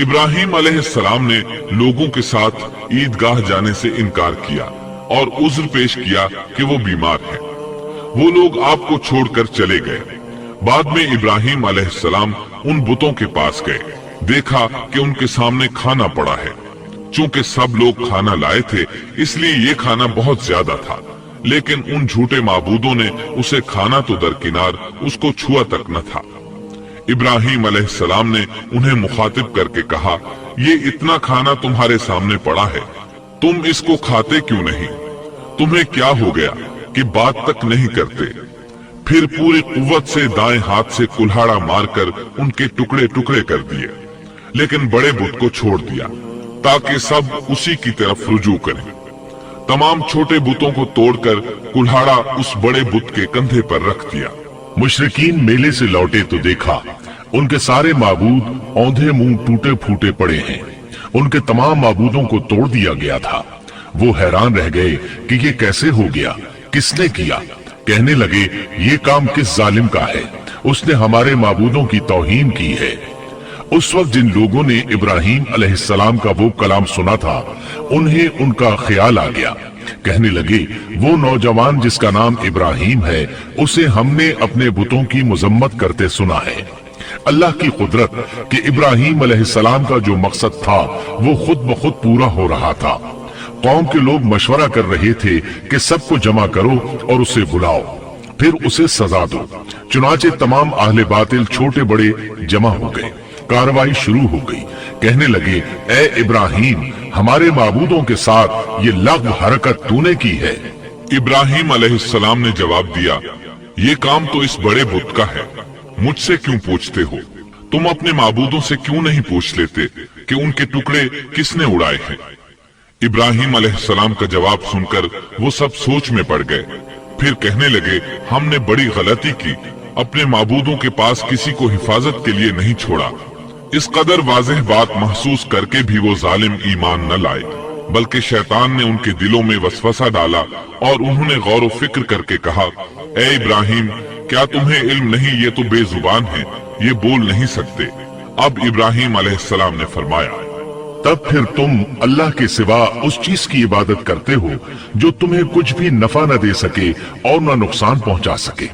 इब्राहिम अलैहिस्सलाम ने लोगों के साथ ईदगाह जाने से इनकार किया और उज्र पेश किया कि वो बीमार है। वो लोग आपको छोड़कर चले गए। बाद में इब्राहिम अलैहिस्सलाम उन बुतों के पास गए, देखा कि उनके सामने खाना पड़ा है। चूंकि सब लोग खाना लाए थे, इसलिए ये खाना बहुत ज्यादा था, लेकिन उन झूठे माबूदों ने उसे खाना तो दरकिनार उसको छुआ तक न था। इब्राहिम अलैहिस्सलाम ने उन्हें मुखातिब करके कहा, ये इतना खाना तुम्हारे सामने पड़ा है, तुम इसको खाते क्यों नहीं? तुम्हें क्या हो गया कि बात तक नहीं करते? फिर पूरी कुव्वत से दाएं हाथ से कुल्हाड़ा मारकर उनके टुकड़े टुकड़े कर दिए, लेकिन बड़े बुत को छोड़ दिया ताकि सब उसी की तरफ रुजू करें। तमाम छोटे बुतों को तोड़कर कुल्हाड़ा उस बड़े बुत के कंधे पर रख दिया। मुशरिकीन मेले से लौटे तो देखा उनके सारे माबूद औंधे मुंह टूटे फूटे पड़े हैं। उनके तमाम माबूदों को तोड़ दिया गया था। वो हैरान रह गए कि ये कैसे हो गया, किसने किया। कहने लगे, ये काम किस जालिम का है, उसने हमारे माबूदों की तौहीन की है। उस वक्त जिन लोगों ने इब्राहिम अलैहिस्सलाम का वो कलाम सुना था, उन्हें उनका ख्याल आ गया। कहने लगे, वो नौजवान जिसका नाम इब्राहिम है, उसे हमने अपने बुतों की मुजम्मत करते सुना है। अल्लाह की कुदरत कि इब्राहिम अलैहिस्सलाम का जो मकसद था वो खुद ब खुद पूरा हो रहा था। कौम के लोग मशवरा कर रहे थे कि सबको जमा करो और उसे बुलाओ, फिर उसे सजा दो। चुनाचे तमाम अहले बातिल छोटे बड़े जमा हो गए। कार्रवाई शुरू हो गई। कहने लगे, ए इब्राहिम, हमारे माबूदों के साथ ये लग़्व हरकत तूने की है। इब्राहिम अलैहिस्सलाम ने जवाब दिया, ये काम तो इस बड़े बुत का है, मुझसे क्यों पूछते हो? तुम अपने माबूदों से क्यों नहीं पूछ लेते कि उनके टुकड़े किसने उड़ाए हैं? इब्राहिम अलैहिस्सलाम का जवाब सुनकर वो सब सोच में पड़ गए। फिर कहने लगे, हमने बड़ी गलती की, अपने माबूदों के पास किसी को हिफाजत के लिए नहीं छोड़ा। इस कदर वाज़ेह बात महसूस करके भी वो जालिम ईमान न लाए, बल्कि शैतान ने उनके दिलों में वसवसा डाला और उन्होंने गौर व फिक्र करके कहा, ए इब्राहिम, क्या तुम्हें इल्म नहीं, ये तो बेजुबान हैं, ये बोल नहीं सकते। अब इब्राहिम अलैहिस्सलाम ने फरमाया, तब फिर तुम अल्लाह के सिवा उस चीज की इबादत करते हो जो तुम्हें कुछ भी नफा न दे सके और न नुकसान पहुंचा सके।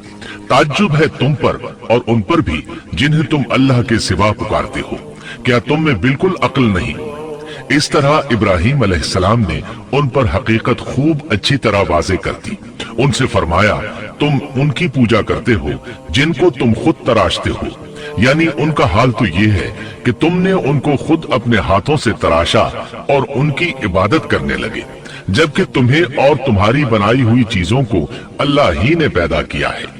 ताज्जुब है तुम पर और उन पर भी जिन्हें तुम अल्लाह के सिवा पुकारते हो। क्या तुम में बिल्कुल अक्ल नहीं? इस तरह इब्राहिम अलैहिस्सलाम ने उन पर हकीकत खूब अच्छी तरह वाज़े कर दी। उनसे फरमाया, तुम उनकी पूजा करते हो जिनको तुम खुद तराशते हो, यानी उनका हाल तो ये है कि तुमने उनको खुद अपने हाथों से तराशा और उनकी इबादत करने लगे, जबकि तुम्हें और तुम्हारी बनाई हुई चीजों को अल्लाह ही ने पैदा किया है।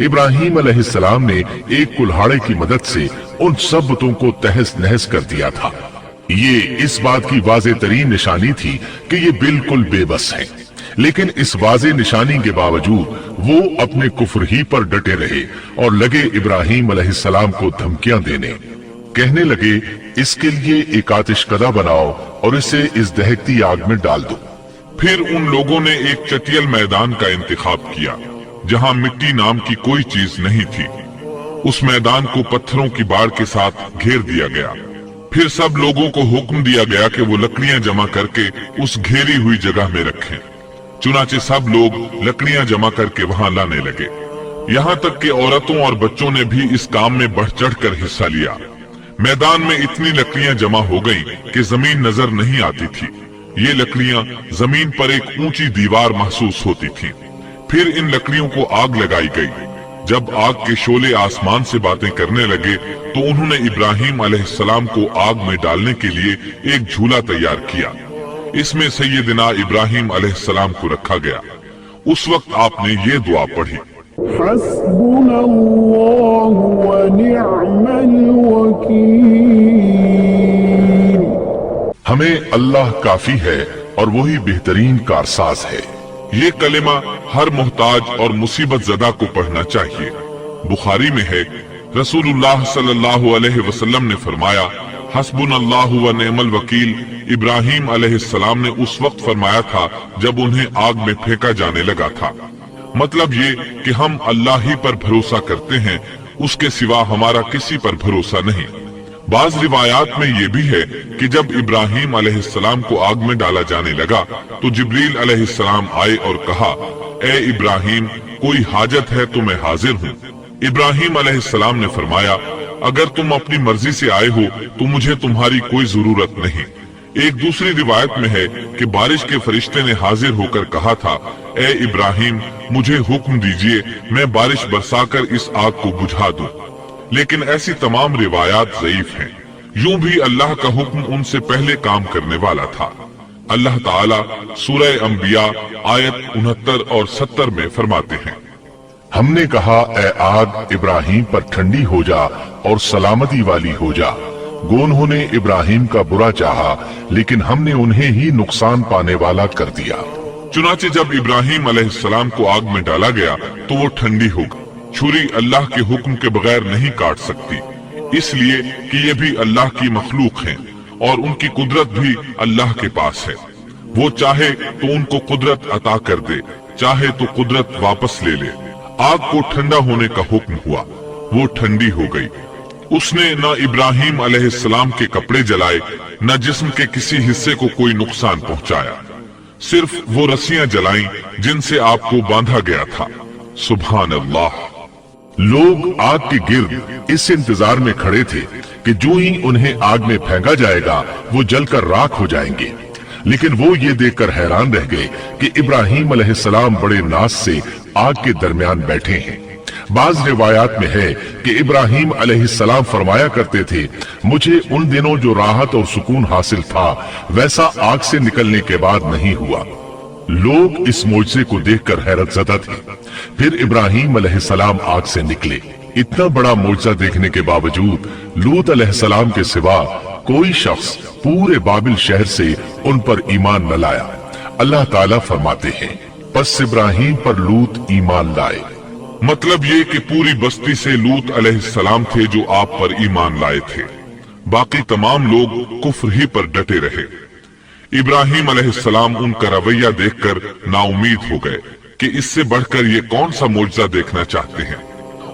इब्राहिम अलैहिस्सलाम ने एक कुल्हाड़े की मदद से उन सब बुतों को तहस नहस कर दिया था। ये इस बात की वाज़ेह तरीन निशानी थी कि ये बिल्कुल बेबस हैं। लेकिन इस वाज़ेह निशानी के बावजूद वो अपने कुफ्र ही पर डटे रहे और लगे इब्राहिम अलैहिस्सलाम को धमकियां देने। कहने लगे, इसके लिए एक आतिशकदा बनाओ और इसे इस दहकती आग में डाल दो। फिर उन लोगों ने एक चटियल मैदान का इंतखाब किया जहां मिट्टी नाम की कोई चीज नहीं थी। उस मैदान को पत्थरों की बाढ़ के साथ घेर दिया गया। फिर सब लोगों को हुक्म दिया गया कि वो लकड़ियां जमा करके उस घेरी हुई जगह में रखें। चुनाचे सब लोग लकड़ियां जमा करके वहां लाने लगे। यहाँ तक कि औरतों और बच्चों ने भी इस काम में बढ़ चढ़ कर हिस्सा लिया। मैदान में इतनी लकड़ियां जमा हो गईं कि जमीन नजर नहीं आती थी। ये लकड़ियां जमीन पर एक ऊंची दीवार महसूस होती थीं। फिर इन लकड़ियों को आग लगाई गई। जब आग के शोले आसमान से बातें करने लगे तो उन्होंने इब्राहिम अलैहिस्सलाम को आग में डालने के लिए एक झूला तैयार किया। इसमें सैयदना इब्राहिम अलैहिस्सलाम को रखा गया। उस वक्त आपने ये दुआ पढ़ी, हस्बुनल्लाहु व निअमल वकील। हमें अल्लाह काफी है और वही बेहतरीन कारसाज है। ये कलिमा हर मोहताज और मुसीबत ज़दा को पढ़ना चाहिए। बुखारी में है, रसूलुल्लाह सल्लल्लाहु अलैहि वसल्लम ने फरमाया, हस्बुनल्लाहु व निअमल वकील इब्राहिम अलैहिस्सलाम ने उस वक्त फरमाया था जब उन्हें आग में फेंका जाने लगा था। मतलब ये कि हम अल्लाह ही पर भरोसा करते हैं, उसके सिवा हमारा किसी पर भरोसा नहीं। बाज रिवायात में ये भी है कि जब इब्राहिम अलैहिस्सलाम को आग में डाला जाने लगा तो जिब्रील अलैहिस्सलाम आए और कहा, ए इब्राहिम, कोई हाजत है तो मैं हाजिर हूँ। इब्राहिम अलैहिस्सलाम ने फरमाया, अगर तुम अपनी मर्जी से आए हो तो मुझे तुम्हारी कोई जरूरत नहीं। एक दूसरी रिवायत में है कि बारिश के फरिश्ते ने हाजिर होकर कहा था, ए इब्राहिम, मुझे हुक्म दीजिए, मैं बारिश बरसाकर इस आग को बुझा दूं। लेकिन ऐसी तमाम रिवायात ज़ईफ हैं। यूं भी अल्लाह का हुक्म उनसे पहले काम करने वाला था। अल्लाह ताला सूरह अंबिया आयत 69 और 70 में फरमाते हैं, हमने कहा, ए आग, इब्राहिम पर ठंडी हो जा और सलामती वाली हो जा। गो उन्होंने इब्राहिम का बुरा चाहा, लेकिन हमने उन्हें ही नुकसान पाने वाला कर दिया। चुनाचे जब इब्राहिम अलैहिस्सलाम को आग में डाला गया तो वो ठंडी हो गई। छुरी अल्लाह के हुक्म के बगैर नहीं काट सकती, इसलिए कि ये भी अल्लाह की मखलूक हैं और उनकी कुदरत भी अल्लाह के पास है। वो चाहे तो उनको कुदरत अता कर दे, चाहे तो कुदरत वापस ले ले। आग को ठंडा होने का हुक्म हुआ, वो ठंडी हो गई। उसने न इब्राहिम अलैहिस्सलाम के कपड़े जलाए, न जिस्म के किसी हिस्से को कोई नुकसान पहुंचाया। सिर्फ वो रस्सियां जलाईं जिनसे आपको बांधा गया था। सुभान अल्लाह। लोग आग के गिर्द इस इंतजार में खड़े थे कि जो ही उन्हें आग में फेंका जाएगा वो जलकर राख हो जाएंगे। लेकिन वो ये देखकर हैरान रह गए कि इब्राहिम अलैहिस्सलाम बड़े नाज से आग के दरमियान बैठे हैं। बाज रिवायात में है कि इब्राहिम अलैहिस्सलाम फरमाया करते थे, मुझे उन दिनों जो राहत और सुकून हासिल था वैसा आग से निकलने के बाद नहीं हुआ। लोग इस मोजज़े को देखकर हैरत ज़दा थे। फिर इब्राहिम अलैहिस्सलाम आग से निकले। इतना बड़ा मोजज़ा देखने के बावजूद लूत अलैहिस्सलाम के सिवा कोई शख्स पूरे बाबिल शहर से उन पर ईमान न लाया। अल्लाह ताला फरमाते हैं, बस इब्राहिम पर लूत ईमान लाए। मतलब ये कि पूरी बस्ती से लूत अलैहिस्सलाम थे जो आप पर ईमान लाए थे। बाकी तमाम लोग कुफ्र ही पर डटे रहे। इब्राहिम अलैहिस्सलाम उनका रवैया देखकर नाउमीद हो गए कि इससे बढ़कर ये कौन सा मोजज़ा देखना चाहते हैं।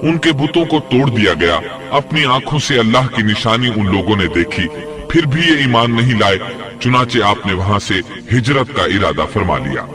उनके बुतों को तोड़ दिया गया। अपनी आंखों से अल्लाह की निशानी उन लोगों ने देखी, फिर भी ये ईमान नहीं लाए। चुनाचे आपने वहां से हिजरत का इरादा फरमा लिया।